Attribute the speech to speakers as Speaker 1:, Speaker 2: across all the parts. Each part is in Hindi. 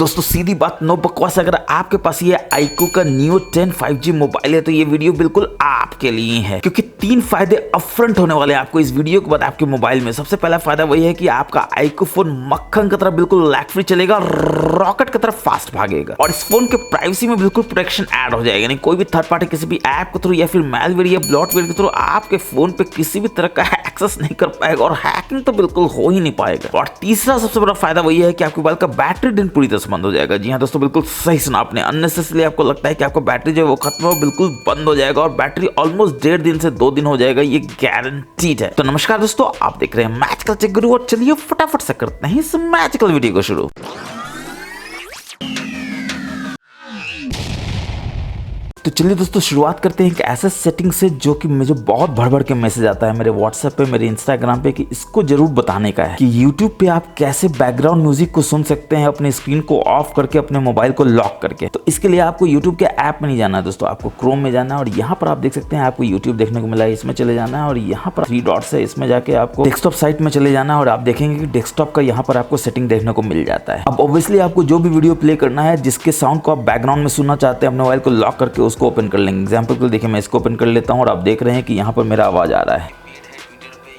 Speaker 1: दोस्तों सीधी बात, नो बकवास, अगर आपके पास ये iQOO का Neo 10 5G मोबाइल है तो ये वीडियो बिल्कुल आपके लिए है, क्योंकि 3 फायदे अपफ्रंट होने वाले हैं आपको इस वीडियो के बाद आपके मोबाइल में। सबसे पहला फायदा वही है कि आपका iQOO फोन मक्खन की तरह बिल्कुल लैग फ्री चलेगा, रॉकेट की तरह फास्ट भागेगा, और इस फोन के प्राइवेसी में बिल्कुल प्रोटेक्शन ऐड हो जाएगा। यानी कोई भी थर्ड पार्टी किसी भी ऐप के थ्रू या फिर मैलवेयर या ब्लॉटवेयर के थ्रू आपके फोन पे किसी भी तरह का एक्सेस नहीं कर पाएगा, और हैकिंग तो बिल्कुल हो ही नहीं पाएगा। और तीसरा सबसे बड़ा फायदा वही है कि आपके मोबाइल का बैटरी ड्रेन पूरी तरह से बंद हो जाएगा। जी हाँ दोस्तों, बिल्कुल सही सुना आपने। अननेसेसरी आपको लगता है कि आपका बैटरी जो है वो खत्म हो, बिल्कुल बंद हो जाएगा, और बैटरी ऑलमोस्ट 1.5 दिन से 2 दिन हो जाएगा, ये गारंटीड है। तो नमस्कार दोस्तों, आप देख रहे हैं मैजिकल टेक गुरु, और चलिए फटाफट से करते हैं इस मैजिकल वीडियो को शुरू। तो चलिए दोस्तों शुरुआत करते हैं एक ऐसे सेटिंग से जो कि मुझे बहुत भर के मैसेज आता है मेरे व्हाट्सएप पे, मेरे इंस्टाग्राम पे, कि इसको जरूर बताने का है कि यूट्यूब पे आप कैसे बैकग्राउंड म्यूजिक को सुन सकते हैं अपने स्क्रीन को ऑफ करके, अपने मोबाइल को लॉक करके। तो इसके लिए आपको यूट्यूब के ऐप में नहीं जाना है दोस्तों, आपको क्रोम में जाना है, और यहाँ पर आप देख सकते हैं आपको यूट्यूब देखने को मिला है, इसमें चले जाना है, और यहाँ पर 3 डॉट्स है, इसमें जाके आपको डेस्कटॉप साइट में चले जाना है, और आप देखेंगे कि डेस्कटॉप का यहाँ पर आपको सेटिंग देखने को मिल जाता है। अब ऑब्वियसली आपको जो भी वीडियो प्ले करना है, जिसके साउंड को आप बैकग्राउंड में सुनना चाहते हैं, अपने मोबाइल को लॉक करके उसको ओपन कर लेंगे। एग्जाम्पल के लिए देखिए मैं इसको ओपन कर लेता हूं, और आप देख रहे हैं कि यहाँ पर मेरा आवाज आ रहा है।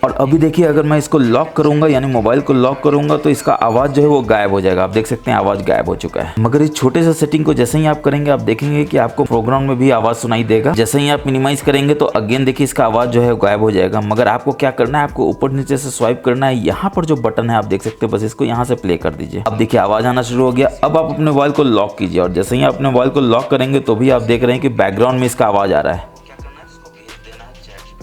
Speaker 1: और अभी देखिए अगर मैं इसको लॉक करूंगा, यानी मोबाइल को लॉक करूंगा, तो इसका आवाज जो है वो गायब हो जाएगा। आप देख सकते हैं आवाज गायब हो चुका है। मगर इस छोटे से सेटिंग को जैसे ही आप करेंगे, आप देखेंगे कि आपको प्रोग्राम में भी आवाज सुनाई देगा। जैसे ही आप मिनिमाइज करेंगे तो अगेन देखिए इसका आवाज जो है गायब हो जाएगा। मगर आपको क्या करना है, आपको ऊपर नीचे से स्वाइप करना है। यहाँ पर जो बटन है आप देख सकते हैं, बस इसको यहाँ से प्ले कर दीजिए। अब देखिए आवाज आना शुरू हो गया। अब आप अपने मोबाइल को लॉक कीजिए, और जैसे ही आप अपने मोबाइल को लॉक करेंगे तो भी आप देख रहे हैं कि बैकग्राउंड में इसका आवाज आ रहा है,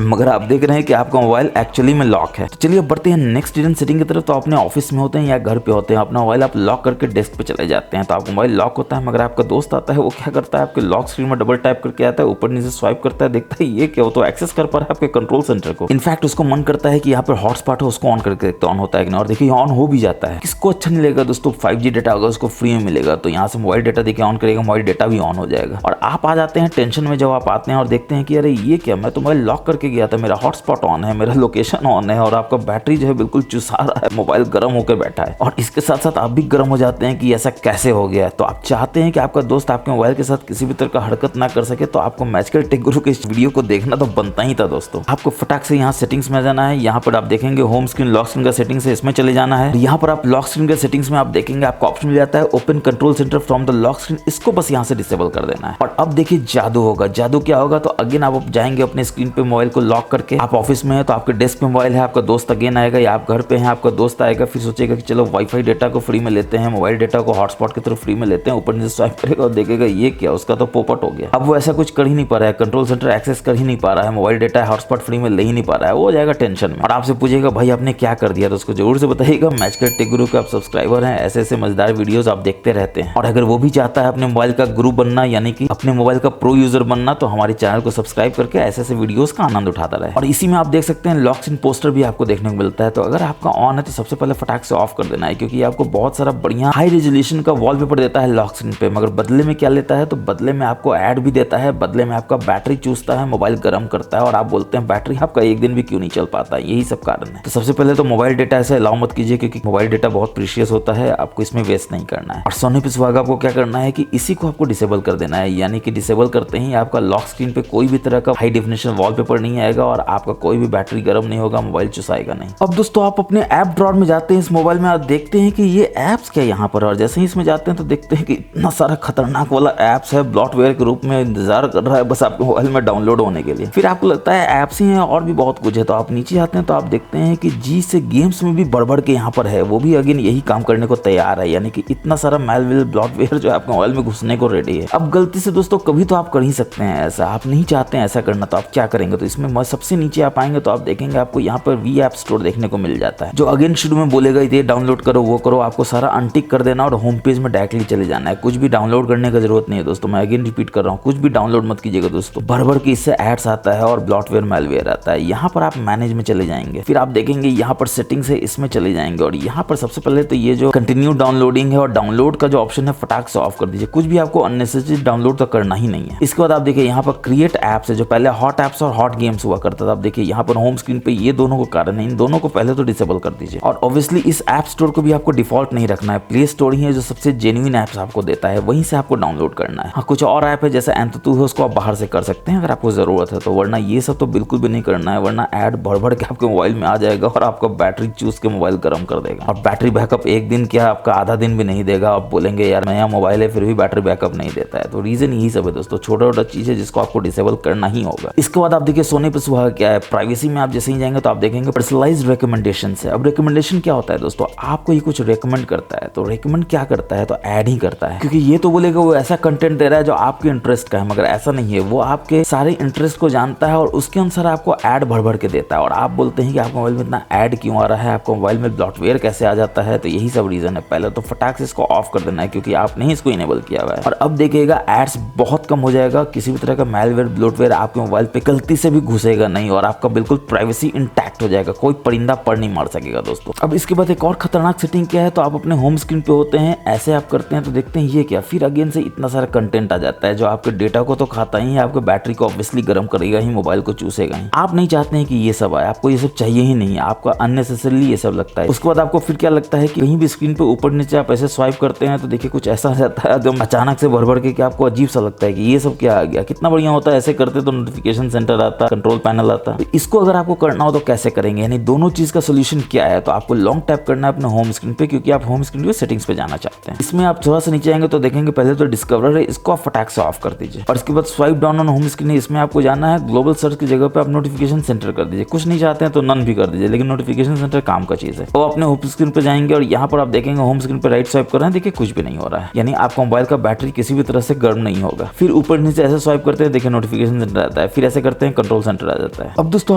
Speaker 1: मगर आप देख रहे हैं कि आपका मोबाइल एक्चुअली में लॉक है। तो चलिए बढ़ते हैं नेक्स्ट हिडन सेटिंग की तरफ। तो अपने ऑफिस में होते हैं या घर पे होते हैं, अपना मोबाइल आप लॉक करके डेस्क पे चले जाते हैं, तो आपका मोबाइल लॉक होता है, मगर आपका दोस्त आता है, वो क्या करता है, आपके लॉक स्क्रीन में डबल टैप करके आता है, ऊपर नीचे स्वाइप करता है, देखता है ये क्या हो, तो एक्सेस कर पा रहा है आपके कंट्रोल सेंटर को। इनफैक्ट उसको मन करता है कि यहाँ पर हॉटस्पॉट है, उसको ऑन करके देखते ऑन होता है कि नहीं, और देखिए ऑन हो भी जाता है। किसको अच्छा नहीं लगेगा दोस्तों, 5G डेटा अगर उसको फ्री में मिलेगा तो यहाँ से मोबाइल डेटा देखिए ऑन करेगा, मोबाइल डेटा भी ऑन हो जाएगा। और आप आ जाते हैं टेंशन में, जब आप आते हैं और देखते हैं कि अरे ये क्या, मैं तो मोबाइल लॉक करके गया था, मेरा हॉटस्पॉट ऑन है, मेरा लोकेशन ऑन है, और आपका बैटरी जो है बिल्कुल चुसा रहा है, मोबाइल गर्म होकर बैठा है, और इसके साथ साथ आप भी गर्म हो जाते हैं कि ऐसा कैसे हो गया। तो आप चाहते हैं कि आपका दोस्त आपके मोबाइल के साथ किसी भी तरह का हरकत ना कर सके, तो आपको मैजिकल टेक गुरु के इस वीडियो को देखना तो बनता ही था दोस्तों। आपको फटाक से यहाँ सेटिंग्स में जाना है। यहाँ पर आप देखेंगे होम स्क्रीन लॉक स्क्रीन का सेटिंग्स है, इसमें चले जाना है। यहाँ पर आप लॉक स्क्रीन के सेटिंग्स में आप देखेंगे आपको ऑप्शन मिल जाता है open control centre from the lock screen, इसको बस यहाँ से डिसेबल कर देना है। और अब देखिए जादू होगा। जादू क्या होगा, तो अगेन आप जाएंगे अपने स्क्रीन पे, मोबाइल को लॉक करके, आप ऑफिस में है तो आपके डेस्क पे मोबाइल है, आपका दोस्त अगेन आएगा, या आप घर पे हैं आपका दोस्त आएगा, फिर सोचेगा कि चलो वाईफाई डेटा को फ्री में लेते हैं, मोबाइल डेटा को हॉटस्पॉट की तरफ फ्री में लेते हैं, ऊपर नीचे स्वाइप करेगा और देखेगा ये क्या, उसका तो पोपट हो गया। अब वो ऐसा कुछ कर ही नहीं पा रहा है, कंट्रोल सेंटर एक्सेस कर ही नहीं पा रहा है, मोबाइल डेटा हॉटस्पॉट फ्री में ले ही नहीं पा रहा है, वो हो जाएगा टेंशन में, और आपसे पूछेगा भाई आपने क्या कर दिया। तो उसको जरूर से बताइएगा मैजिकल टेक गुरु के आप सब्सक्राइबर हैं, ऐसे ऐसे मजेदार वीडियोस आप देखते रहते हैं। और अगर वो भी चाहता है अपने मोबाइल का गुरु बनना, यानी कि अपने मोबाइल का प्रो यूजर बनना, तो हमारे चैनल को सब्सक्राइब करके ऐसे ऐसे वीडियोस का आनंद उठाता रहे। और इसी में आप देख सकते हैं लॉक स्क्रीन पोस्टर भी आपको देखने को मिलता है। तो अगर आपका ऑन है तो सबसे पहले फटाक से ऑफ कर देना है, क्योंकि आपको बहुत सारा बढ़िया हाई रेजोल्यूशन का वॉलपेपर देता है लॉक स्क्रीन पे, मगर बदले में क्या लेता है, तो बदले में आपको ऐड भी देता है, बदले में आपका बैटरी चूसता है, मोबाइल गर्म करता है, और आप बोलते हैं बैटरी आपका एक दिन भी क्यों नहीं चल पाता, यही सब कारण है। तो सबसे पहले तो मोबाइल डेटा ऐसे अलाउ मत कीजिए, क्योंकि मोबाइल डेटा बहुत प्रीशियस होता है, आपको इसमें वेस्ट नहीं करना है। और सोने पे सुहागा आपको क्या करना है कि इसी को आपको डिसेबल कर देना है, यानी कि डिसेबल करते ही आपका लॉक स्क्रीन पे कोई भी तरह का हाई डेफिनेशन वॉलपेपर नहीं आएगा, और आपका कोई भी बैटरी गर्म नहीं होगा, मोबाइल चुसाएगा नहीं। अब दोस्तों आप अपने ऐप ड्रॉअर में जाते हैं इस मोबाइल में, आप देखते हैं कि ये ऐप्स क्या यहाँ पर, और जैसे ही इसमें जाते हैं तो देखते हैं कि इतना सारा खतरनाक वाला ऐप्स है, ब्लॉटवेयर के रूप में इंतजार कर रहा है बस आपके मोबाइल में डाउनलोड होने के लिए। फिर आपको लगता है ऐप्स ही हैं और भी बहुत कुछ है, तो आप नीचे आते हैं तो आप देखते हैं कि जी से गेम्स में भी बढ़ के यहाँ पर है, वो भी अगेन यही काम करने को तैयार है, यानी कि इतना सारा मैलवेयर ब्लॉटवेयर जो आपके मोबाइल में घुसने को रेडी है। अब गलती से दोस्तों कभी तो आप कर ही सकते हैं ऐसा, आप नहीं चाहते हैं ऐसा करना, तो आप क्या करेंगे, तो इसमें सबसे नीचे आप आएंगे तो आप देखेंगे आपको यहाँ पर वी ऐप स्टोर देखने को मिल जाता है, जो अगेन शुरू में बोलेगा ये डाउनलोड करो वो करो, आपको सारा अनटिक कर देना और होम पेज में डायरेक्टली चले जाना है। कुछ भी डाउनलोड करने का जरूरत नहीं है दोस्तों, मैं अगेन रिपीट कर रहा हूँ, कुछ भी डाउनलोड मत कीजिएगा दोस्तों, भर के इससे एड्स आता है और ब्लॉटवेयर मैलवेयर आता है। यहाँ पर आप मैनेज में चले जाएंगे, फिर आप देखेंगे यहाँ पर सेटिंग्स है, इसमें चले जाएंगे, और यहाँ पर सबसे पहले तो ये जो कंटिन्यू डाउनलोडिंग है और डाउनलोड का जो ऑप्शन है फटाक से ऑफ कर दीजिए, कुछ भी आपको अननेसेसरी डाउनलोड तो करना ही नहीं है। इसके बाद आप देखिए यहाँ पर क्रिएट एप्स है, जो पहले हॉट एप्स और हॉट गेम्स हुआ करता था। अब देखिए यहाँ पर होम स्क्रीन पे ये दोनों को कारण है, इन दोनों को पहले तो डिसेबल कर दीजिए। और ऑब्वियसली इस ऐप स्टोर को भी आपको डिफॉल्ट नहीं रखना है, प्ले स्टोर ही है जो सबसे जेन्युइन ऐप्स आपको देता है, वहीं से आपको डाउनलोड करना है। हाँ, कुछ और ऐप है जैसे एंतुतु है, उसको आप बाहर से कर सकते हैं अगर आपको जरूरत है तो, वरना ये सब तो बिल्कुल भी नहीं करना है, वरना ऐड भर के आपके मोबाइल में आ जाएगा और आपका बैटरी चूस के मोबाइल गर्म कर देगा। और बैटरी बैकअप एक दिन क्या आपका आधा दिन भी नहीं देगा। आप बोलेंगे यार नया मोबाइल है फिर भी बैटरी बैकअप नहीं देता है, तो रीजन यही सब है दोस्तों, छोटा चीज है जिसको आपको डिसेबल करना ही होगा। इसके बाद आप देखिए सोने पे सुहागा क्या है, प्राइवेसी में आप जैसे ही जाएंगे तो आप देखेंगे पर्सनलाइज्ड रिकमेंडेशन है। अब रिकमेंडेशन क्या होता है दोस्तों, आपको ये कुछ रिकमेंड करता है, तो रिकमेंड क्या करता है, तो ऐड ही करता है, क्योंकि ये तो बोलेगा वो ऐसा कंटेंट दे रहा है जो आपके इंटरेस्ट का है, मगर ऐसा नहीं है, वो आपके सारे इंटरेस्ट को जानता है और उसके अनुसार आपको ऐड भर के देता है। और आप बोलते हैं कि आपके मोबाइल में इतना ऐड क्यों आ रहा है, आपको मोबाइल में ब्लॉटवेयर कैसे आ जाता है, तो यही सब रीजन है। पहले तो फटाक से इसको ऑफ कर देना है क्योंकि आपने ही इसको इनेबल किया हुआ है। और अब देखिएगा एड्स बहुत कम हो जाएगा, किसी भी तरह का मैलवेयर ब्लॉटवेयर आपके मोबाइल पे गलती से भी घुसेगा नहीं और आपका बिल्कुल प्राइवेसी इंटैक्ट हो जाएगा, कोई परिंदा पर नहीं मार सकेगा दोस्तों। अब इसके बाद एक और खतरनाक सेटिंग क्या है, तो आप अपने होम स्क्रीन पे होते हैं, ऐसे आप करते हैं तो देखते हैं ये क्या, फिर अगेन से इतना सारा कंटेंट आ जाता है जो आपके डेटा को तो खाता ही है, आपके बैटरी को ऑब्वियसली गर्म करेगा ही, मोबाइल को चूसेगा ही। आप नहीं चाहते हैं कि ये सब आए, आपको ये सब चाहिए ही नहीं है, आपको अननेसेसरीली ये सब लगता है। उसके बाद आपको फिर क्या लगता है कि कहीं भी स्क्रीन पे ऊपर नीचे आप ऐसे स्वाइप करते हैं तो देखिए कुछ ऐसा आ जाता है एकदम अचानक से भर के आपको अजीब सा लगता है कि ये सब क्या आ गया, कितना बढ़िया होता है ऐसे करते तो नोटिफिकेशन सेंटर आता, कंट्रोल पैनल आता। तो इसको अगर आपको करना हो तो कैसे करेंगे, यानी दोनों चीज का सोल्यूशन क्या है, तो आपको लॉन्ग टैप करना है अपने होम स्क्रीन पे, क्योंकि आप होम स्क्रीन पे सेटिंग्स पे जाना चाहते हैं। इसमें आप थोड़ा सा नीचे आएंगे तो देखेंगे पहले तो डिस्कवर है, इसको आप फटाक से ऑफ कर दीजिए। और इसके बाद swipe down on home screen है, इसमें आपको जाना है ग्लोबल सर्च की जगह पे आप नोटिफिकेशन सेंटर कर दीजिए। कुछ नहीं चाहते हैं तो नन भी कर दीजिए, लेकिन नोटिफिकेशन सेंटर काम का चीज है। तो अपने होम स्क्रीन पे जाएंगे और यहाँ पर आप देखेंगे होम स्क्रीन पे राइट स्वाइप कर रहे हैं, देखिए कुछ भी नहीं हो रहा है, यानी आपका मोबाइल का बैटरी किसी भी तरह से गर्म नहीं होगा। फिर ऊपर नीचे ऐसे स्वाइप करते हैं, देखिए नोटिफिकेशन सेंटर आता है, फिर ऐसे करते हैं कंट्रोल सेंटर आ जाता है। अब दोस्तों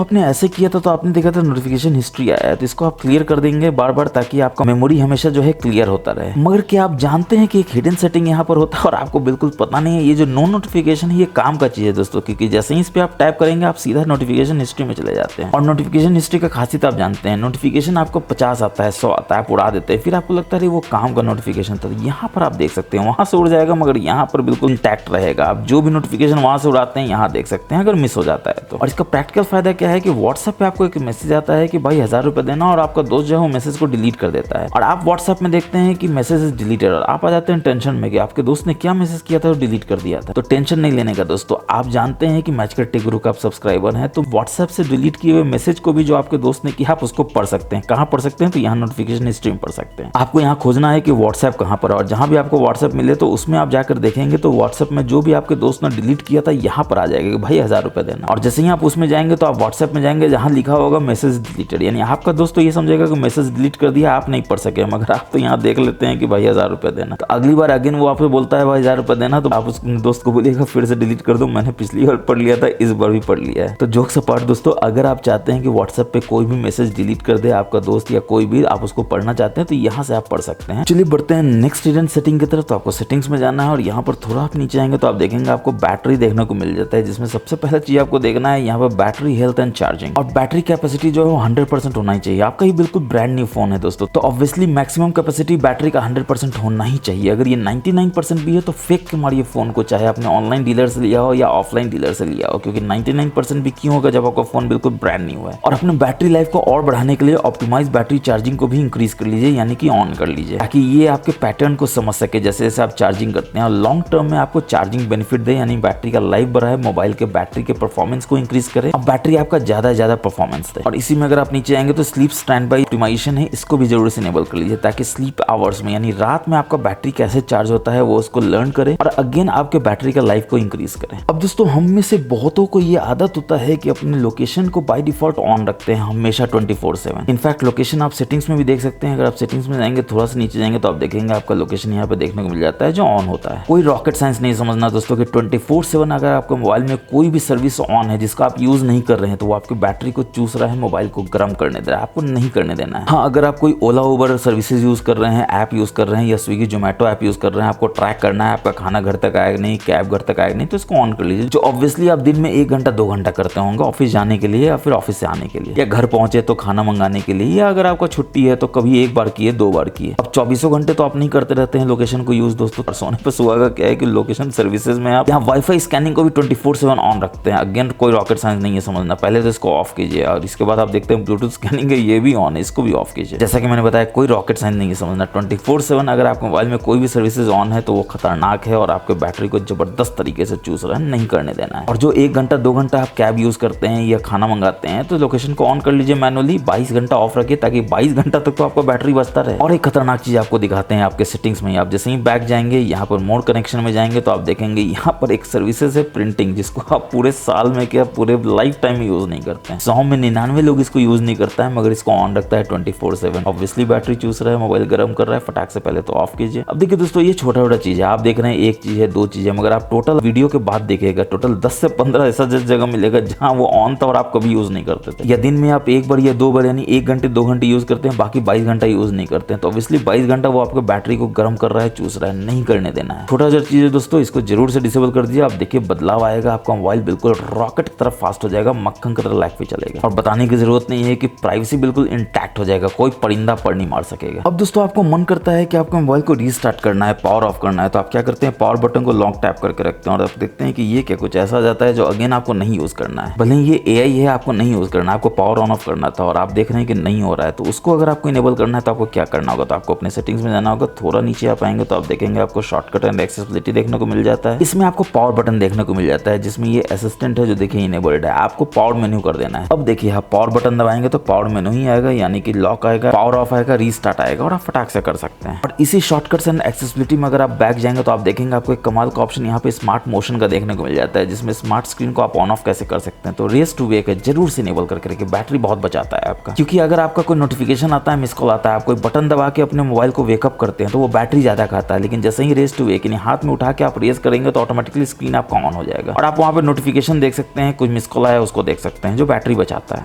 Speaker 1: आपने ऐसे किया था तो आपने देखा था नोटिफिकेशन हिस्ट्री आया है, तो इसको आप क्लियर कर देंगे बार बार ताकि आपका मेमोरी हमेशा जो है क्लियर होता रहे। मगर क्या आप जानते हैं कि एक हिडन सेटिंग यहाँ पर होता है और आपको बिल्कुल पता नहीं है। ये जो नो नोटिफिकेशन है ये काम का चीज है दोस्तों, क्योंकि जैसे ही इस पे आप टैप करेंगे आप सीधा नोटिफिकेशन हिस्ट्री में चले जाते हैं। और नोटिफिकेशन हिस्ट्री का खासियत आप जानते हैं, नोटिफिकेशन आपको 50 आता है, 100 आता है, आप उड़ा देते हैं, फिर आपको लगता है वो काम का नोटिफिकेशन था। यहाँ पर आप देख सकते हैं वहां से उड़ जाएगा मगर यहाँ पर बिल्कुल इंटैक्ट रहेगा। आप जो भी नोटिफिकेशन वहां से उड़ाते हैं यहाँ देख सकते हैं अगर मिस हो जाता है तो। और इसका प्रैक्टिकल फायदा क्या है कि व्हाट्सएप पे आपको एक मैसेज आता है कि भाई 1000 रुपए देना, और आपका दोस्त जो है वो मैसेज को डिलीट कर देता है और आप व्हाट्सएप में देखते हैं कि मैसेज इज डिलीटेड, और आप आ जाते हैं टेंशन में कि आपके दोस्त ने क्या मैसेज किया था और डिलीट कर दिया था। तो टेंशन नहीं लेने का दोस्तों, आप जानते हैं कि मैच करते गुरु का आप सब्सक्राइबर हैं, तो व्हाट्सएप से डिलीट किए हुए मैसेज को भी जो आपके दोस्त ने किया आप उसको पढ़ सकते हैं। कहाँ पढ़ सकते हैं, तो यहाँ नोटिफिकेशन हिस्ट्री में पढ़ सकते हैं। आपको यहाँ खोजना है कि व्हाट्सएप कहाँ पर, और जहाँ भी आपको व्हाट्सएप मिले तो उसमें आप जाकर देखेंगे तो व्हाट्सएप में जो भी आपके दोस्त ने डिलीट किया था यहाँ पर आ जाएगा कि भाई 1000 रुपए देना। और जैसे ही आप उसमें जाएंगे तो आप व्हाट्सएप में जाएंगे जहाँ लिखा होगा मैसेज डिलीटेड, यानी आपका दोस्त तो ये समझेगा कि मैसेज डिलीट कर दिया, आप नहीं पढ़ सके, मगर आप तो यहाँ देख लेते हैं कि भाई 1000 रुपए देना। तो अगली बार अगेन वो आपको बोलता है भाई 1000 रुपए देना, तो आप उस दोस्त को बोलिएगा फिर से डिलीट कर दो, मैंने पिछली बार पढ़ लिया था, इस बार भी पढ़ लिया है। तो जोक्स अपार्ट दोस्तों, अगर आप चाहते हैं कि व्हाट्सएप पे कोई भी मैसेज डिलीट कर दे आपका दोस्त या कोई भी, आप उसको पढ़ना चाहते हैं तो यहाँ से आप पढ़ सकते हैं। चलिए बढ़ते हैं नेक्स्ट हिडन सेटिंग की तरफ। तो आपको सेटिंग्स में जाना है और यहाँ पर थोड़ा आप नीचे आएंगे तो आप देखेंगे आपको बैटरी देखने को मिल जाता है, जिसमें सबसे पहला चीज आपको देखना है यहाँ पर बैटरी हेल्थ एंड चार्जिंग। और बैटरी कैपेसिटी जो है वो 100% होना ही चाहिए। आपका ये बिल्कुल ब्रांड न्यू फोन है दोस्तों, तो ऑब्वियसली मैक्सिमम कैपेसिटी बैटरी का 100% होना ही चाहिए। अगर ये 99% भी है तो फेंक के मारिए फोन को, चाहे आपने ऑनलाइन डीलर से लिया हो या ऑफलाइन डीलर से लिया हो, क्योंकि 99% भी क्यों होगा जब आपका फोन बिल्कुल ब्रांड न्यू है। और अपने बैटरी लाइफ को और बढ़ाने के लिए ऑप्टिमाइज बैटरी चार्जिंग को भी इंक्रीज कर लीजिए, यानी कि ऑन कर लीजिए, ताकि ये आपके पैटर्न को समझ सके जैसे जैसे आप चार्जिंग करते हैं, और लॉन्ग टर्म में आपको चार्जिंग बेनिफिट दे, यानी बैटरी का लाइफ बढ़ाए, मोबाइल के बैटरी के परफॉर्मेंस को इंक्रीज करे और बैटरी आपका ज्यादा परफॉर्मेंस दे। और इसी में अगर आप नीचे आएंगे तो स्लीप स्टैंड बाय ऑप्टिमाइजेशन है, इसको भी जरूर से इनेबल कर लीजिए, ताकि स्लीप आवर्स में यानी रात में आपका बैटरी कैसे चार्ज होता है वो उसको लर्न करे और अगेन आपके बैटरी का लाइफ को इंक्रीज करे। अब दोस्तों हम में से बहुतों को ये आदत होता है कि अपने लोकेशन को बाय डिफॉल्ट ऑन रखते हैं हमेशा 24/7। इनफैक्ट लोकेशन आप सेटिंग्स में भी देख सकते हैं। अगर आप सेटिंग्स में जाएंगे थोड़ा सा नीचे जाएंगे तो आप देखेंगे आपका लोकेशन यहाँ पे देखने को मिल जाता है जो ऑन होता है। कोई रॉकेट साइंस नहीं समझना दोस्तों कि 24/7 अगर आपके मोबाइल में कोई भी सर्विस ऑन है जिसका आप यूज नहीं कर रहे हैं तो वो आपकी बैटरी को चूस रहा है, मोबाइल को गर्म करने दे रहा है, आपको नहीं करने देना है। हाँ, अगर आप कोई ओला उबर सर्विसेज यूज कर रहे हैं, ऐप यूज कर रहे हैं या स्विगी जोमेटो ऐप यूज कर रहे हैं, आपको ट्रैक करना है आपका खाना घर तक आएगा नहीं, कैब घर तक आएगा नहीं, तो इसको ऑन कर लीजिए। जो ऑब्वियसली आप दिन में 1 घंटा 2 घंटा करते होंगे ऑफिस जाने के लिए या फिर ऑफिस से आने के लिए, या घर पहुंचे तो खाना मंगाने के लिए, या अगर आपका छुट्टी है तो कभी 1 बार किए 2 बार किए। अब 24 घंटे तो आप नहीं करते रहते हैं लोकेशन को यूज दोस्तों। सोने पर सुहागा क्या है कि लोकेशन सर्विसेज में आप यहाँ वाईफाई स्कैनिंग को भी 24/7 ऑन रखते हैं। अगेन कोई रॉकेट साइंस नहीं है समझना, पहले तो इसको ऑफ कीजिए और इसके बाद आप देखते हैं ब्लूटूथ स्कैनिंग है ये भी ऑन है, इसको भी ऑफ कीजिए। जैसा कि मैंने बताया कोई रॉकेट साइंस नहीं है समझना, 24/7 अगर आपके मोबाइल में कोई भी सर्विसेज ऑन है तो वो खतरनाक है और आपके बैटरी को जबरदस्त तरीके से चूस रहा है, नहीं करने देना है। और जो 1 घंटा 2 घंटा आप कैब यूज करते हैं या खाना मंगाते हैं तो लोकेशन को ऑन कर लीजिए मैनुअली, 22 घंटा ऑफ रखिए ताकि 22 घंटा तक तो आपका बैटरी बचता रहे। और एक खतरनाक चीज आपको दिखाते हैं आपके सेटिंग्स में, आप जैसे ही बैक जाएंगे यहाँ पर मोड कनेक्शन में जाएंगे तो आप देखेंगे यहाँ पर एक सर्विसेज है प्रिंटिंग, जिसको आप पूरे साल में क्या पूरे लाइफ टाइम यूज नहीं करते हैं। 100 में 99 लोग इसको यूज नहीं करता है, मगर इसको ऑन रखता है 24/7। ऑब्वियसली बैटरी चूस रहा है, मोबाइल गर्म कर रहा है, फटाक से पहले तो ऑफ कीजिए। अब देखिए दोस्तों ये छोटा छोटा चीज है, आप देख रहे हैं एक चीज है 2 चीज है, मगर आप टोटल वीडियो के बाद देखिएगा टोटल 10 से 15 ऐसा जगह मिलेगा जहां वो ऑन था और आप कभी यूज नहीं करते थे, या दिन में आप 1 बार या 2 बार यानी 1 घंटे 2 घंटे यूज करते हैं, बाकी 22 घंटा यूज नहीं करते हैं। तो ऑब्वियसली 22 घंटा वो आपके बैटरी को गर्म कर रहा है, चूस रहा है, नहीं करने देना है। छोटा सा चीज है दोस्तों, इसको जरूर से डिसेबल कर दीजिए। आप देखिए बदलाव आएगा, आपका मोबाइल बिल्कुल रॉकेट की तरफ फास्ट हो जाएगा, मक्खन की तरह लाइफ पे चलेगा। और बताने की जरूरत नहीं है कि प्राइवेसी बिल्कुल इंटैक्ट हो जाएगा, कोई परिंदा पर नहीं मार सकेगा। अब दोस्तों आपको मन करता है कि आपको मोबाइल को रीस्टार्ट करना है, पावर ऑफ करना है, तो आप क्या करते हैं पावर बटन को लॉन्ग टैप करके रखते हैं और आप देखते हैं कि ये क्या कुछ ऐसा आ जाता है जो अगेन आपको नहीं यूज करना है। भले ये एआई है, आपको नहीं यूज करना है, आपको पावर ऑन ऑफ करना था और आप देख रहे हैं कि नहीं हो रहा है, तो उसको अगर आपको इनेबल करना है तो आपको क्या करना होगा, तो आपको अपने सेटिंग्स में जाना होगा। थोड़ा नीचे आप आएंगे तो आप देखेंगे आपको शॉर्टकट एंड एक्सेसिबिलिटी देखने को मिल जाता है। इसमें आपको पावर बटन देखने को मिल जाता है जिसमें ये असिस्टेंट है जो देखिए इनेबल्ड है, आपको पावर मेन्यू कर देना है। अब देखिए आप पावर बटन दबाएंगे तो पावर मेन्यू ही आएगा, यानी कि लॉक आएगा, पावर ऑफ आएगा, रीस्टार्ट आएगा और आप फटाक से कर सकते हैं। और इसी शॉर्टकट्स एंड एक्सेसिबिलिटी में अगर आप बैक जाएंगे तो आप देखेंगे आपको एक कमाल का ऑप्शन यहाँ पे स्मार्ट मोशन का देखने को मिल जाता है, जिसमें स्मार्ट स्क्रीन को आप ऑन ऑफ कैसे कर सकते हैं। तो रेस टू वेक है, जरूर से इनेबल करके रखिए, बैटरी बहुत बचाता है आपका। क्योंकि अगर आपका कोई नोटिफिकेशन आता है, मिस कॉल आता है, आप कोई बटन दबा के अपने मोबाइल को वेकअप करते हैं तो वो बैटरी ज्यादा खाता है, लेकिन जैसे ही रेस टू वेक यानी हाथ में उठा के आप रेस करेंगे तो ऑटोमेटिकली स्क्रीन आपका ऑन हो जाएगा और आप वहाँ पे नोटिफिकेशन देख सकते हैं, कुछ मिस कॉल आया उसको देख सकते हैं, जो बैटरी बचाता है।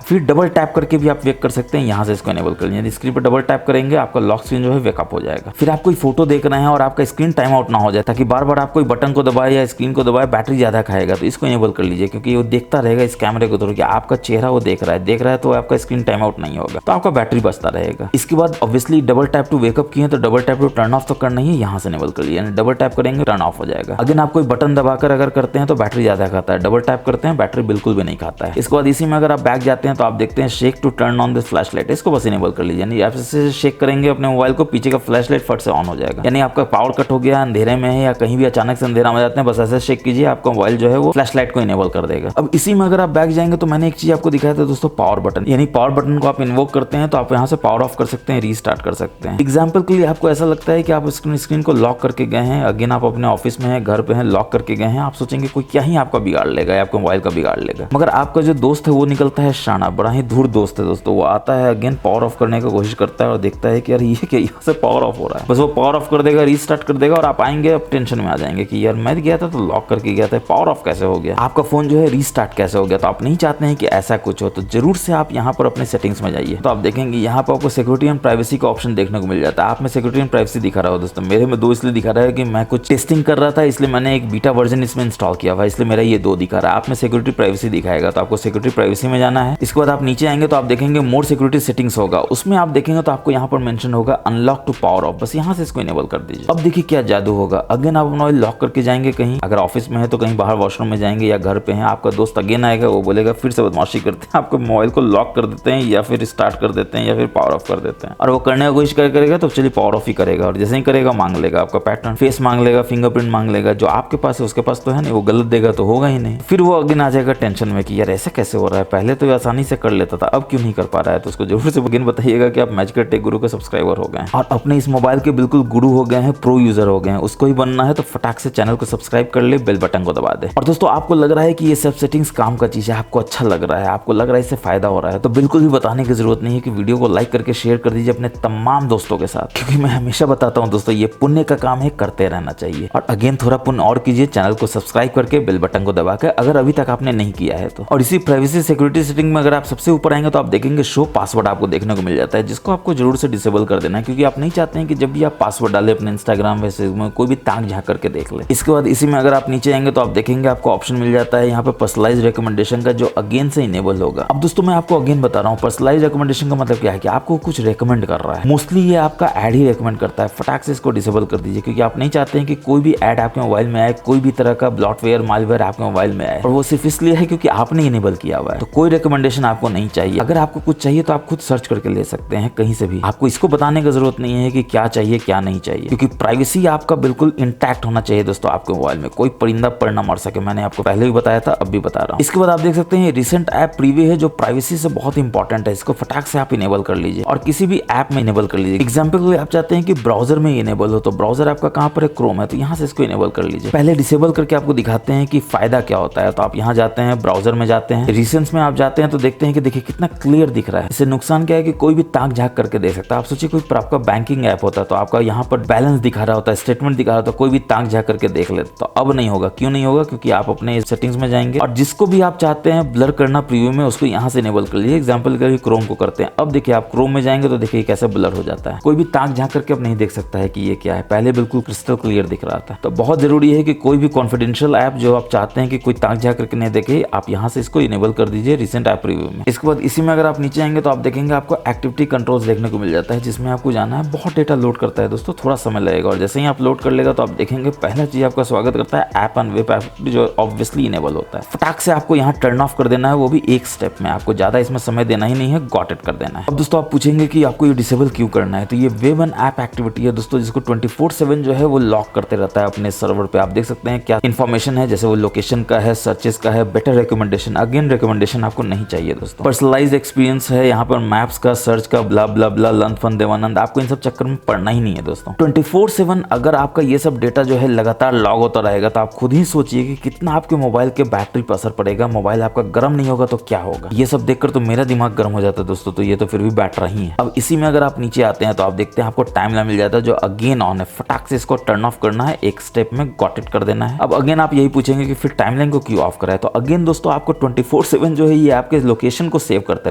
Speaker 1: फिर डबल टैप करके भी आप वेक कर सकते हैं, यहाँ से इसको इनेबल कर लीजिए, स्क्रीन पर डबल टैप करेंगे आपका लॉक स्क्रीन जो है वेकअप हो जाएगा। फिर आप कोई फोटो देख रहे हैं और आपका स्क्रीन टाइम आउट ना हो जाए, ताकि बार बार आप कोई बटन को दबाए या स्क्रीन को दबाए बैटरी ज्यादा खाएगा, तो इसको इनेबल कर लीजिए, क्योंकि वो देखता रहेगा इस कैमरे को थ्रू कि आपका चेहरा वो देख रहा है तो आपका स्क्रीन टाइम आउट नहीं होगा, तो आपका बैटरी बचता रहेगा। इसके बाद obviously double tap to wake up किए तो double tap to turn off तो करना ही है, यहाँ से इनेबल कर लीजिए, यानी डबल टैप करेंगे टर्न ऑफ हो जाएगा। अगर आप कोई बटन दबाकर अगर करते हैं तो बैटरी ज्यादा खाता है, डबल टैप करते हैं बैटरी बिल्कुल भी नहीं खाता है। इसके बाद इसी में अगर आप बैक जाते हैं तो आप देखते हैं shake to turn on this flash light, इसको बस इनेबल कर लीजिए, यानी आप इससे शेक करेंगे अपने मोबाइल को, पीछे का फ्लैश लाइट फट से ऑन हो जाएगा। यानी आपका पावर कट हो गया, अंधेरे में है या कहीं भी अचानक से अंधेरा में जाते हैं, बस ऐसे शेक कीजिए, आपका मोबाइल जो है वो फ्लैश लाइट को इनेबल कर देगा। अब इसी में अगर आप बैक जाएंगे तो मैंने एक चीज आपको दिखाया था दोस्तों, पावर बटन, यानी पावर बटन को आप इन्वोक करते हैं तो आप यहाँ से पावर ऑफ कर सकते हैं, रीस्टार्ट कर सकते हैं। एग्जाम्पल के लिए आपको ऐसा लगता है कि आप स्क्रीन को लॉक करके गए हैं, अगेन आप अपने ऑफिस में हैं, घर पे हैं, लॉक करके गए हैं, आप सोचेंगे कोई क्या ही आपका बिगाड़ लेगा या आपके मोबाइल का बिगाड़ लेगा, मगर आपका जो दोस्त है वो निकलता है शाना, बड़ा ही धूर दोस्त है दोस्तों। वो आता है अगेन पावर ऑफ करने की कोशिश करता है और देखता है कि यार ये क्या, यहाँ से पावर ऑफ हो रहा है, बस वो पावर ऑफ कर देगा, रीस्टार्ट कर देगा और आप आएंगे अब टेंशन में आ जाएंगे कि यार मैं गया था तो लॉक करके गया था, पावर ऑफ कैसे हो गया, आपका फोन जो है रीस्टार्ट कैसे हो गया। तो आप नहीं चाहते हैं कि ऐसा कुछ हो, तो जरूर से आप यहाँ पर अपने सेटिंग्स में जाइए, तो आप देखेंगे यहाँ पर आपको सिक्योरिटी एंड प्राइवेसी का ऑप्शन देखने को मिल जाता है। आप में सिक्योरिटी एंड प्राइवेसी दिखा रहा हो दोस्तों, मेरे में 2 इसलिए दिखा रहा है कि मैं कुछ टेस्टिंग कर रहा था, इसलिए मैंने एक बीटा वर्जन इसमें इंस्टॉल किया हुआ, इसलिए मेरा ये 2 दिखा रहा है। आप में सिक्योरिटी प्राइवेसी दिखाएगा तो आपको सिक्योरिटी प्राइवेसी में जाना है। इसके बाद आप नीचे आएंगे तो आप देखेंगे मोर सिक्योरिटी सेटिंग्स होगा, उसमें आप देखेंगे तो आपको यहाँ पर मेंशन होगा अनलॉक टू पावर ऑफ, बस यहाँ से इसको इनेबल कर दीजिए। अब देखिए क्या जादू होगा, अगेन आप मोबाइल लॉक करके जाएंगे कहीं, अगर ऑफिस में है तो कहीं बाहर वॉशरूम में जाएंगे या घर पे हैं, आपका दोस्त अगेन आएगा, वो बोलेगा फिर से बदमाशी करते हैं, आपको मोबाइल को लॉक कर देते हैं या फिर स्टार्ट कर देते हैं या फिर पावर ऑफ कर देते हैं, और वो करने की कोशिश करेगा तो चलिए पावर ऑफ ही करेगा, और जैसे ही करेगा मांग लेगा आपका पैटर्न, फेस मांग लेगा, फिंगरप्रिंट मांग लेगा, जो आपके पास है उसके पास तो है नहीं, वो गलत देगा तो होगा ही नहीं। फिर वो अगेन आ जाएगा टेंशन में कि यार ऐसा कैसे हो रहा है, पहले तो आसानी से कर लेता था, अब क्यों नहीं कर पा रहा है। तो उसको जरूर से अगेन बताइएगा कि आप मैजिकल टेक गुरु के सब्सक्राइबर हो गए हैं और अपने इस मोबाइल के बिल्कुल गुरु हो गए हैं, प्रो यूजर हो गए हैं। उसको ही बनना है तो फटाक से चैनल को सब्सक्राइब कर ले, बेल बटन को दबा दे। और दोस्तों आपको लग रहा है कि ये सब सेटिंग्स काम का चीज है, आपको अच्छा लग रहा है, आपको लग रहा है इससे फायदा हो रहा है, तो बिल्कुल भी बताने की जरूरत नहीं है कि वीडियो को लाइक करके शेयर कर दीजिए अपने तमाम दोस्तों के साथ, क्योंकि मैं हमेशा बताता हूं दोस्तों ये पुण्य का काम है, करते रहना चाहिए। और अगेन थोड़ा पुण्य और कीजिए, चैनल को सब्सक्राइब करके बेल बटन को दबाकर, अगर अभी तक आपने नहीं किया है तो। और इसी प्राइवेसी सिक्योरिटी सेटिंग में अगर आप सबसे ऊपर आएंगे तो आप देखेंगे शो पासवर्ड आपको देखने को मिल जाता है, जिसको आपको जरूर से डिसेबल कर देना है, क्योंकि आप नहीं चाहते हैं कि जब भी आप पासवर्ड डालें अपने इंस्टाग्राम फेसबुक में कोई भी ताक झांक करके देख ले। इसके बाद इसी में अगर आप नीचे आएंगे तो आप देखेंगे आपको ऑप्शन मिल जाता है यहाँ पे पर्सनलाइज रिकमेंडेशन का, जो अगेन से इनेबल होगा। अब दोस्तों मैं आपको अगेन बता रहा हूँ पर्सनलाइज रिकमेंडेशन का मतलब क्या है, कि आपको कुछ रिकमेंड कर रहा है, मोस्टली ये आपका ऐड ही रिकमेंड करता है, फटाक से इसको डिसेबल कर दीजिए, क्योंकि आप नहीं चाहते हैं कि कोई भी ऐड आपके मोबाइल में आए, कोई भी तरह का ब्लॉटवेयर मालवेयर आपके मोबाइल में आए। और वो सिर्फ इसलिए इसलिए है क्योंकि आपने इनेबल किया हुआ है, तो कोई रिकमेंडेशन आपको नहीं चाहिए। अगर आपको कुछ चाहिए तो आप खुद सर्च करके ले सकते हैं कहीं से भी, आपको इसको बताने की जरूरत नहीं है कि क्या चाहिए क्या नहीं चाहिए, क्योंकि प्राइवेसी आपका बिल्कुल इंटैक्ट होना चाहिए दोस्तों आपके मोबाइल में, कोई परिंदा पर ना मर सके। मैंने आपको पहले भी बताया था, अब भी बता रहा हूँ। इसके बाद आप देख सकते हैं रिसेंट ऐप प्रीव्यू है जो प्राइवेसी से बहुत इंपॉर्टेंट है, इसको फटाक से आप इनेबल कर लीजिए और किसी भी ऐप में इनेबल कर लीजिए। एग्जाम्पल के लिए आप चाहते हैं कि ब्राउजर में इनेबल हो, तो ब्राउजर आपका कहाँ पर है, क्रोम है, तो यहाँ से इसको इनेबल कर लीजिए। पहले डिसेबल करके आपको दिखाते हैं कि फायदा क्या होता है, तो आप यहाँ जाते हैं, ब्राउजर में जाते हैं, रिसेंट्स में आप जाते हैं, तो देखते हैं कि देखिए कितना क्लियर दिख रहा है। इससे नुकसान क्या है कि कोई भी ताक झांक करके देख सकता है। आप सोचिए कोई आपका बैंकिंग ऐप होता है तो आपका यहाँ पर बैलेंस दिखा रहा होता है, स्टेटमेंट दिखा रहा होता है, कोई भी ताक झांक करके देख लेता, तो अब नहीं होगा। क्यों नहीं होगा? क्योंकि आप अपने सेटिंग्स में जाएंगे और जिसको भी आप चाहते हैं ब्लर करना प्रीव्यू में, उसको यहाँ से इनेबल कर लीजिए। एग्जाम्पल के लिए क्रोम को करते हैं। अब देखिए आप क्रोम में जाएंगे तो देखिए कैसे ब्लर हो जाता है, कोई भी ताक झांक करके अब नहीं देख सकता है कि ये क्या है, पहले बिल्कुल क्रिस्टल क्लियर दिख रहा था। तो बहुत जरूरी है कि कोई भी कॉन्फिडेंशियल ऐप जो आप चाहते हैं कि कोई ताक झांक करके नहीं देखे, आप यहाँ से इसको इनेबल कर दीजिए रिसेंट ऐप प्रीव्यू में। इसके बाद इसी में अगर आप नीचे आएंगे तो आप देखेंगे आपको एक्टिविटी कंट्रोल्स देखने को मिल जाता है, जिसमें आपको जाना है। बहुत डेटा लोड करता है दोस्तों, थोड़ा समय लगेगा, और जैसे ही आप लोड कर लेगा तो आप देखेंगे पहला चीज आपका स्वागत करता है ऐप एंड वेब ऐप, जो ऑब्वियसली इनेबल होता है। फटाक से आपको यहाँ टर्न ऑफ कर देना है, वो भी एक स्टेप में, आपको ज्यादा इसमें समय देना ही नहीं है, गॉट इट कर देना है। अब दोस्तों आप पूछेंगे कि आपको ये डिसेबल क्यों करना है, तो ये वेब एंड ऐप एक्टिविटी है दोस्तों, जिसको 24/7 जो है वो लॉक करते रहता है अपने सर्वर पे। आप देख सकते हैं क्या इन्फॉर्मेशन है, जैसे वो लोकेशन का है, सर्चेस का है, बेटर रिकमेंडेशन। अगेन रिकमेंडेशन आपको नहीं चाहिए दोस्तों। पर्सनलाइज्ड एक्सपीरियंस है, यहाँ पर मैप्स का, सर्च का, ब्ला ब्ला ब्ला, लर्न फन देवानंद, आपको इन सब चक्कर में पड़ना ही नहीं है दोस्तों। 24/7 अगर आपका ये सब डेटा जो है लगातार लॉग होता रहेगा तो आप खुद ही सोचिए कि कितना आपके मोबाइल के बैटरी पर असर पड़ेगा। मोबाइल आपका गर्म नहीं होगा तो क्या होगा? ये सब देखकर तो मेरा दिमाग गर्म हो जाता है दोस्तों, तो ये तो फिर भी बैटरा ही है। अब इसी में अगर आप नीचे आते हैं तो आप देखते हैं आपको टाइमलाइन मिल जाता है जो अगेन ऑन है, फटाक से इसको टर्न ऑफ करना है, एक स्टेप में गॉट इट कर देना है। अब अगेन आप यही पूछेंगे कि फिर टाइमलाइन को क्यों ऑफ करा है, तो अगेन दोस्तों आपको 24/7 जो है ये आपके लोकेशन को सेव करते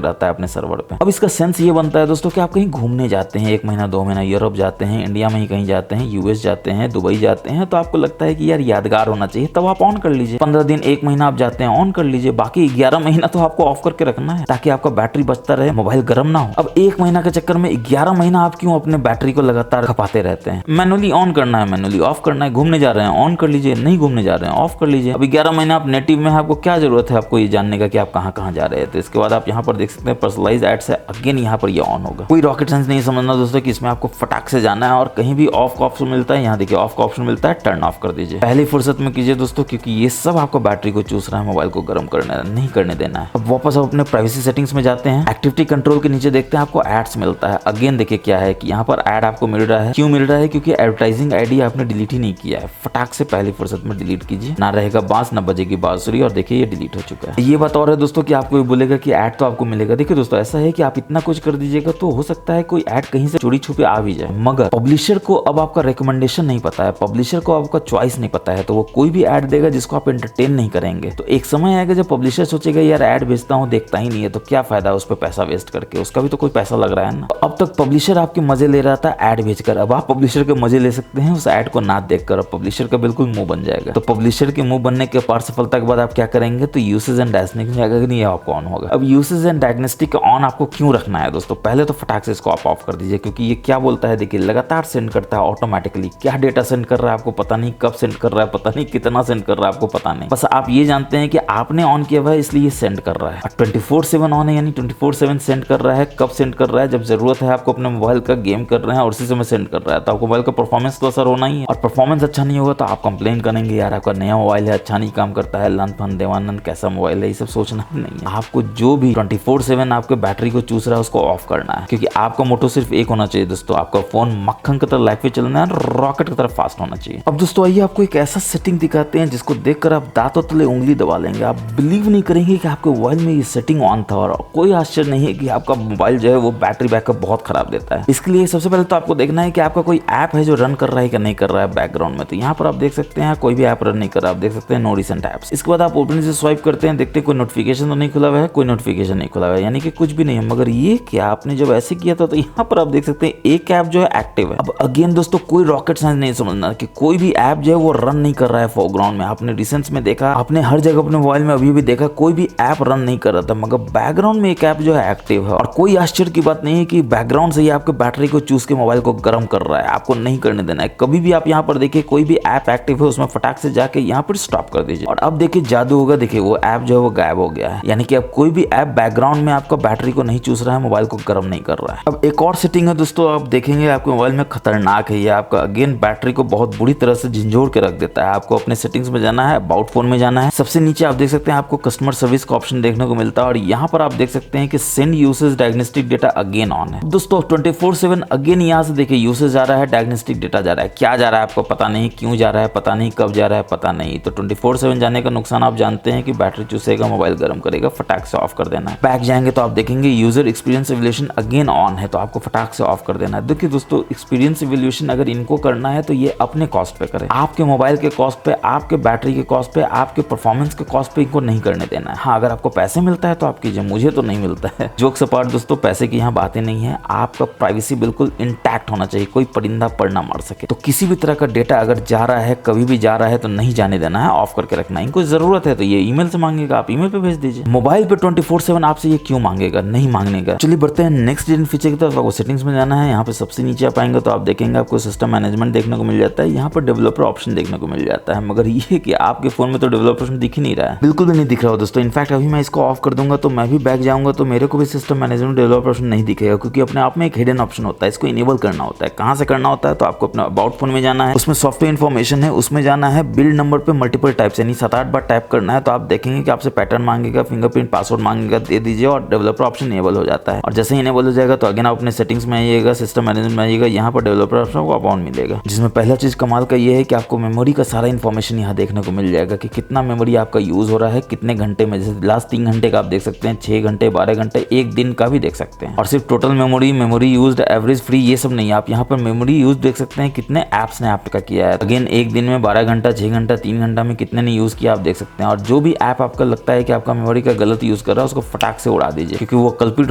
Speaker 1: रहता है अपने सर्वर पे। अब इसका सेंस ये बनता है दोस्तों कि आप कहीं घूमने जाते हैं, 1 महीना 2 महीना, यूरोप जाते हैं, इंडिया में ही कहीं जाते हैं, यूएस जाते हैं, दुबई जाते हैं, तो आपको लगता है कि यार यादगार होना चाहिए, तब आप ऑन कर लीजिए। 15 दिन 1 महीना आप जाते हैं, ऑन कर लीजिए। बाकी 11 महीना तो आपको ऑफ करके रखना है ताकि आपका बैटरी बचता रहे, मोबाइल गर्म ना हो। अब 1 महीना के चक्कर में 11 महीना आप क्यों अपने बैटरी को लगातार खपाते रहते हैं? मैनुअली ऑन करना है, मैनुअली ऑफ करना है। घूमने जा रहे हैं ऑन कर लीजिए, नहीं घूमने जा रहे हैं ऑफ कर लीजिए। अब 11 महीना आप नेटिव में है, आपको क्या जरूरत है आपको ये जानने का कि आप कहाँ कहाँ जा रहे हैं? तो इसके बाद आप यहाँ पर देख सकते हैं पर्सनलाइज्ड एड्स है, अगेन यहाँ पर ये ऑन होगा। कोई रॉकेट साइंस नहीं समझना दोस्तों कि इसमें आपको फटाक से जाना है और कहीं भी ऑफ का ऑप्शन मिलता है, यहाँ देखिए ऑफ का ऑप्शन मिलता है, टर्न ऑफ कर दीजिए। पहली फुर्सत में कीजिए दोस्तों, क्योंकि ये सब आपको बैटरी को चूस रहा है, मोबाइल को गर्म नहीं करने देना है। अब वापस आप अपने प्राइवेसी सेटिंग्स में जाते हैं, एक्टिविटी कंट्रोल के नीचे देखते हैं आपको एड्स मिलता है। अगेन देखिए क्या है कि यहाँ पर एड आपको मिल रहा है। क्यों मिल रहा है? क्योंकि एडवर्टाइजिंग आईडी आपने डिलीट ही नहीं किया है। फटाक से पहली फुर्सत में डिलीट कीजिए, ना रहेगा बांस ना बजेगी बांसुरी। और देखिए ये डिलीट हो चुका है। ये बात और है दोस्तों कि आपको बोलेगा कि ऐड तो आपको मिलेगा। देखिए दोस्तों ऐसा है कि आप इतना कुछ कर दीजिएगा तो हो सकता है कोई ऐड कहीं से चोरी छुपे आ भी जाए, मगर पब्लिशर को अब आपका रिकमेंडेशन नहीं पता है, पब्लिशर को आपका चॉइस नहीं पता है, तो वो कोई भी ऐड देगा जिसको आप एंटरटेन नहीं करेंगे। तो एक समय आएगा जब पब्लिशर सोचेगा यार ऐड भेजता हूँ देखता ही नहीं है, तो क्या फायदा उस पर पैसा वेस्ट करके, उसका भी तो कोई पैसा लग रहा है ना। अब तक पब्लिशर आपके मजे ले रहा था ऐड भेजकर, अब आप पब्लिशर के मजे ले सकते हैं उस ऐड को ना देखकर। अब पब्लिशर का बिल्कुल मुंह बन जाएगा। तो पब्लिशर के मुंह बनने के पार सफलता के बाद आप क्या करेंगे, तो यूसेज एंड डायग्नोस्टिक में जाकर नहीं आपको ऑन होगा। अब यूसेज एंड डायग्नोस्टिक ऑन आपको क्यों रखना है दोस्तों? पहले तो फटाक से इसको आप ऑफ कर दीजिए, क्योंकि ये क्या बोलता है देखिए लगातार सेंड करता है ऑटोमेटिकली। क्या डेटा सेंड कर रहा है आपको पता नहीं, कब सेंड कर रहा है पता नहीं, कितना सेंड कर रहा है आपको पता नहीं। बस आप ये जानते हैं कि आपने ऑन किया हुआ है इसलिए ये सेंड कर रहा है। 24/7 ऑन है यानी 24/7 सेंड कर रहा है। कब सेंड कर रहा है? जब जरूरत है आपको अपने मोबाइल का, गेम कर रहे हैं और उसी समय सेंड कर रहा है, तो आपको मोबाइल का परफॉर्मेंस तो असर होना ही है। और परफॉर्मेंस अच्छा नहीं होगा तो आप कंप्लेन करेंगे यार आपका नया मोबाइल है, अच्छा नहीं काम करता है, लर्न फन देवानंद कैसा मोबाइल है। ये सब सोचना ही नहीं है। आपको जो भी 24/7 आपके बैटरी को चूस रहा है उसको ऑफ करना है, क्योंकि आपका मोटो सिर्फ एक होना चाहिए दोस्तों, आपका फोन मक्खन की तरह लाइफ पे चलना है, रॉकेट की तरह फास्ट होना चाहिए। अब दोस्तों आइए आपको एक ऐसा सेटिंग दिखाते हैं जिसको देखकर आप दांतों तले उंगली दबा लेंगे। आप बिलीव नहीं करेंगे कि आपके मोबाइल में ये सेटिंग ऑन था, और कोई आश्चर्य नहीं है कि आपका मोबाइल जो है वो बैटरी बैकअप बहुत खराब देता है। इसके लिए सबसे पहले तो आपको देखना है कि आपका कोई ऐप है जो रन कर रहा है कि नहीं कर रहा है बैकग्राउंड में। तो यहाँ पर आप देख सकते हैं कोई भी ऐप रन नहीं कर रहा, आप देख सकते हैं नो रिसेंट ऐप्स। इसके बाद आप ओपन से स्वाइप करते हैं, देखते हैं कोई नोटिफिकेशन तो नहीं खुला हुआ है, कोई नोटिफिकेशन नहीं खुला हुआ है, यानी कि कुछ भी नहीं है। मगर ये क्या आपने जब ऐसे किया था तो यहाँ पर आप देख सकते हैं एक ऐप जो है एक्टिव है। अब अगेन दोस्तों कोई रॉकेट साइंस नहीं समझना कि कोई भी ऐप जो है वो रन नहीं कर रहा है फोरग्राउंड में। आपने रिसेंट्स में देखा, आपने हर जगह अपने मोबाइल में अभी भी देखा, कोई भी ऐप रन नहीं कर रहा था, मगर बैकग्राउंड में एक ऐप जो है एक्टिव है। और कोई आश्चर्य की बात नहीं है कि बैकग्राउंड से ही आपके बैटरी को चूस के मोबाइल को गर्म कर रहा है। आपको नहीं करने देना है। कभी भी आप यहाँ पर देखिए कोई भी ऐप एक्टिव है उसमें फटाक से जाके यहाँ पर स्टॉप कर दीजिए। और अब देखिए जादू हो होगा, देखिए वो ऐप जो है वो गायब हो गया है, यानी कि अब कोई भी ऐप बैकग्राउंड में आपका बैटरी को नहीं चूस रहा है, मोबाइल को गर्म नहीं कर रहा है। अब एक और सेटिंग है दोस्तों, आप देखेंगे आपके मोबाइल में खतरनाक है, ये आपका अगेन बैटरी को बहुत बुरी तरह से झंझोड़ के रख देता है। आपको अपने सेटिंग्स में जाना है, अबाउट फोन में जाना है, सबसे नीचे आप देख सकते हैं आपको कस्टमर सर्विस का ऑप्शन देखने को मिलता है और यहाँ पर आप देख सकते हैं कि send usage diagnostic data again on है। दोस्तों 24/7 अगेन यहाँ से देखिए यूसेज जा रहा है, डायग्नोस्टिक डेटा जा रहा है, क्या जा रहा है आपको पता नहीं, क्यों जा रहा है पता नहीं, कब जा रहा है पता नहीं। तो 24/7 जाने का नुकसान आप जानते हैं कि बैटरी चूसेगा, मोबाइल गर्म करेगा, फटाक से ऑफ कर देना है। बैक जाएंगे तो आप देखेंगे user experience evaluation again on है, तो आपको फटाक से ऑफ कर देना है। देखिए दोस्तों एक्सपीरियंस इवैल्यूएशन अगर इनको करना है तो ये अपने कॉस्ट पे करें, आपके मोबाइल के कॉस्ट पे, आपके बैटरी के कॉस्ट पे, आपके परफॉर्मेंस के कॉस्ट पे इनको नहीं करने देना है। हाँ अगर आपको पैसे मिलता है तो आप कीजिए, मुझे तो नहीं मिलता है। जोक्स अपार्ट दोस्तों, पैसे की यहाँ बातें नहीं है, आपका प्राइवेसी बिल्कुल इंटैक्ट होना चाहिए, कोई परिंदा पर ना मार सके। तो किसी भी तरह का डेटा अगर जा रहा है, कभी भी जा रहा है तो नहीं जाने देना है, ऑफ करके रखना है। इनको जरूरत है तो ये ईमेल से मांगेगा, आप ईमेल पे भेज दीजिए। मोबाइल पे 24/7 आपसे ये क्यों मांगेगा, नहीं मांगने का। चलिए बढ़ते हैं नेक्स्ट जेन फीचर की तरफ। आपको सेटिंग्स में जाना है, यहाँ पे सबसे नीचे आप आएंगे तो आप देखेंगे आपको सिस्टम मैनेजमेंट देखने को मिल जाता है, यहाँ पर डेवलपर ऑप्शन देखने को मिल जाता है, मगर ये कि आपके फोन में तो डेवलपर ऑप्शन दिख ही नहीं रहा है, बिल्कुल भी नहीं दिख रहा हो दोस्तों। इनफैक्ट अभी मैं इसको ऑफ कर दूंगा तो मैं भी बैक जाऊंगा तो मेरे को भी सिस्टम मैनेजमेंट डेवलपर ऑप्शन नहीं दिखेगा, क्योंकि अपने आप में एक हिडन ऑप्शन होता है, इसको इनेबल करना होता है। कहाँ से करना होता है तो आपको अपना अबाउट फोन में जाना है, उसमें सॉफ्टवेयर इन्फॉर्मेशन है, उसमें जाना है, बिल्ड नंबर पे मल्टीपल टाइप्स यानी 7-8 बार टाइप करना है। तो आप देखेंगे कि आपसे पैटर्न मांगेगा, फिंगरप्रिंट पासवर्ड मांगेगा, दे दीजिए और डेवलपर ऑप्शन इनेबल हो जाता है। और जैसे ही इनेबल हो जाएगा तो अगेन आप अपने सेटिंग्स में आइएगा, सिस्टम मैनेजमेंट में आइएगा, यहाँ पर डेवलपर ऑप्शन को ऑन मिलेगा, जिसमें पहला चीज कमाल का ये है कि आपको मेमोरी का सारा इन्फॉर्मेशन यहाँ देखने को मिल जाएगा कि कितना मेमोरी आपका यूज हो रहा है, कितने घंटे में। जैसे लास्ट 3 घंटे का आप देख सकते हैं, 6 घंटे, 12 घंटे, एक दिन का भी देख सकते हैं। और सिर्फ total memory used, average free, ये सब नहीं, आप यहाँ पर मेमोरी यूज देख सकते हैं, कितने एप्स ने आपका किया है। अगेन एक दिन में 12 घंटा, 6 घंटा, 3 घंटा में कितने ने यूज किया आप देख सकते हैं। और जो भी ऐप आपका लगता है कि आपका मेमोरी का गलत यूज कर रहा है उसको फटाक से उड़ा दीजिए, क्योंकि वो कल्पिट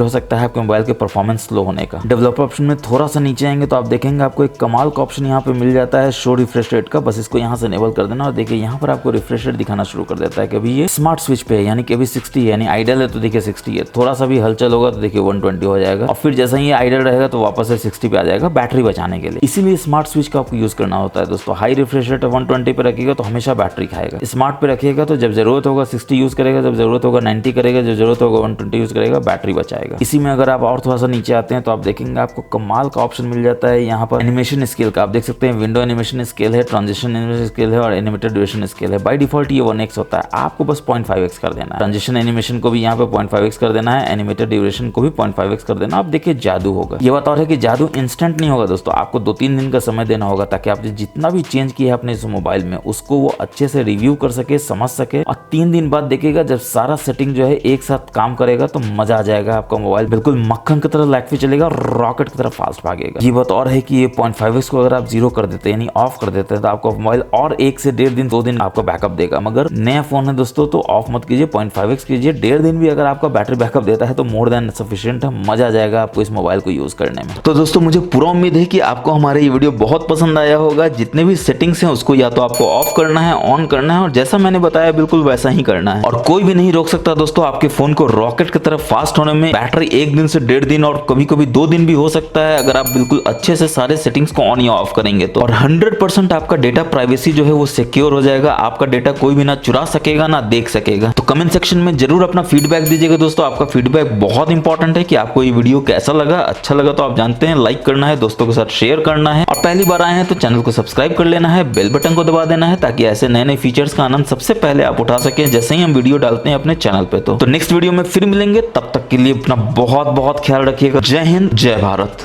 Speaker 1: हो सकता है आपके मोबाइल के परफॉर्मेंस स्लो होने का। डेवलपर ऑप्शन में थोड़ा सा नीचे आएंगे तो आप देखेंगे आपको एक कमाल का ऑप्शन यहाँ पे मिल जाता है, शो रिफ्रेश रेट का। बस इसको यहाँ से इनेबल कर देना और देखिए यहाँ पर आपको रिफ्रेश रेट दिखाना शुरू कर देता है कि अभी ये स्मार्ट स्विच पे है, यानी कि अभी 60 है, यानी आइडल है तो देखिए 60 है। थोड़ा सा भी हलचल होगा तो देखिए 120 हो जाएगा और फिर जैसा ही आइडल रहेगा तो वापस से 60 पे आ जाएगा, बैटरी बचाने के लिए। इसीलिए स्मार्ट स्विच का आपको यूज करना होता है दोस्तों। हाई रिफ्रेश रेट 120 पे रखिएगा तो हमेशा बैटरी खाएगा, स्मार्ट पे रखिएगा तो जब जरूरत होगा 60 यूज करेगा, जब जरूरत होगा 90 करेगा, जब जरूरत होगा 120 यूज करेगा, बैटरी बचाएगा। इसी में अगर आप और थोड़ा सा नीचे आते हैं तो आप देखेंगे आपको कमाल का ऑप्शन मिल जाता है यहाँ पर एनिमेशन स्केल का। आप देख सकते हैं विंडो एनिमेशन स्केल है, ट्रांजिशन एनिमेशन स्केल है और एनिमेटेड ड्यूरेशन स्केल है। बाय डिफॉल्ट ये 1x होता है, आपको बस 0.5x कर देना है। ट्रांजिशन एनिमेशन को भी यहाँ पे 0.5x कर देना है, एनिमेटेड ड्यूरेशन को भी 0.5x कर देना। आप देखिए जादू होगा। ये बात और है कि जादू इंस्टेंट नहीं होगा दोस्तों, आपको 2-3 दिन का समय देना होगा ताकि आप जितना भी चेंज किया है अपने इस मोबाइल में उसको वो अच्छे से रिव्यू कर सके, समझ सके। और 3 दिन बाद देखिएगा जब सारा सेटिंग जो है एक साथ काम करेगा तो मजा आ जाएगा। आपका मोबाइल बिल्कुल मक्खन की तरह लाइट पे चलेगा, रॉकेट की तरह फास्ट भागेगा। ये बात और है कि ये 0.5x को अगर आप 0 कर देते हैं यानी ऑफ कर देते हैं तो आपका मोबाइल और 1 से 1.5 दिन 2 दिन आपका बैकअप देगा। मगर नया फोन है दोस्तों तो ऑफ मत कीजिए, 0.5x कीजिए। 1.5 दिन भी अगर आपका बैटरी बैकअप देता है तो मोर देन सफिशिएंट है, मजा आ जाएगा आपको इस मोबाइल को यूज करने में। तो दोस्तों मुझे पूरा उम्मीद है कि आपको हमारे ये वीडियो बहुत पसंद आया होगा। जितने भी सेटिंग्स हैं उसको या तो आपको ऑफ करना है, ऑन करना है और जैसा मैंने बताया बिल्कुल वैसा ही करना है। और कोई भी नहीं रोक सकता दोस्तों आपके फोन को रॉकेट की तरफ फास्ट होने में। बैटरी 1 दिन से 1.5 दिन और कभी कभी 2 दिन भी हो सकता है अगर आप बिल्कुल अच्छे से सारे सेटिंग्स को ऑन या ऑफ करेंगे तो। और 100% आपका डेटा प्राइवेसी जो है वो सिक्योर हो जाएगा। आपका डेटा कोई भी ना चुरा सकेगा ना देख सकेगा। तो कमेंट सेक्शन में जरूर अपना फीडबैक दीजिएगा दोस्तों। आपका फीडबैक बहुत इंपॉर्टेंट है कि आपको ये वीडियो कैसा लगा। अच्छा लगा तो आप जानते हैं लाइक करना है, दोस्तों के साथ शेयर करना है और पहली बार आए हैं तो चैनल को सब्सक्राइब कर लेना है, बेल बटन को दबा देना है ताकि ऐसे नए नए फीचर्स का आनंद सबसे पहले आप उठा सकें जैसे ही हम वीडियो डालते हैं अपने चैनल पे। तो नेक्स्ट वीडियो में फिर मिलेंगे, तब तक के लिए अपना बहुत बहुत ख्याल रखिएगा। जय हिंद, जय भारत।